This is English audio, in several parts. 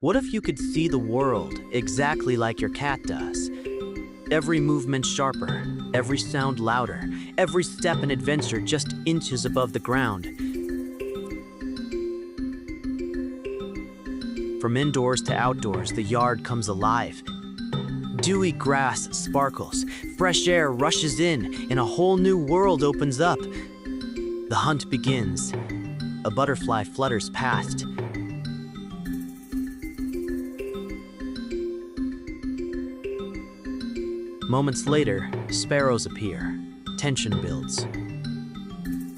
What if you could see the world exactly like your cat does? Every movement sharper, every sound louder, every step an adventure just inches above the ground. From indoors to outdoors, the yard comes alive. Dewy grass sparkles, fresh air rushes in, and a whole new world opens up. The hunt begins. A butterfly flutters past. Moments later, sparrows appear. Tension builds.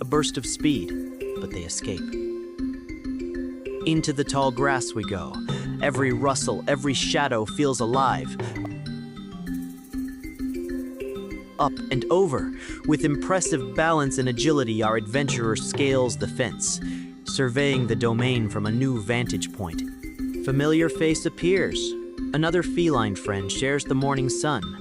A burst of speed, but they escape. Into the tall grass we go. Every rustle, every shadow feels alive. Up and over. With impressive balance and agility, our adventurer scales the fence, surveying the domain from a new vantage point. Familiar face appears. Another feline friend shares the morning sun.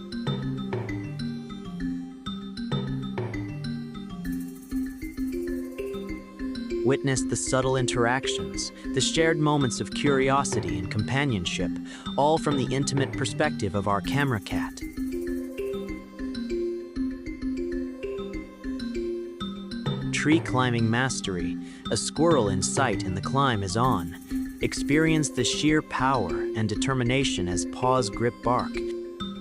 Witness the subtle interactions, the shared moments of curiosity and companionship, all from the intimate perspective of our camera cat. Tree climbing mastery, a squirrel in sight and the climb is on. Experience the sheer power and determination as paws grip bark.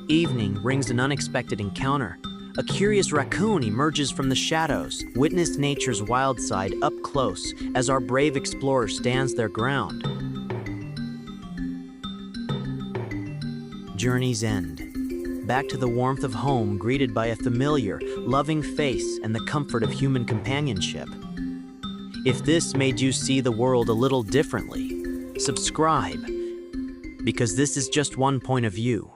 Evening brings an unexpected encounter. A curious raccoon emerges from the shadows. Witness nature's wild side up close as our brave explorer stands their ground. Journey's end. Back to the warmth of home, greeted by a familiar, loving face and the comfort of human companionship. If this made you see the world a little differently, subscribe, because this is just one point of view.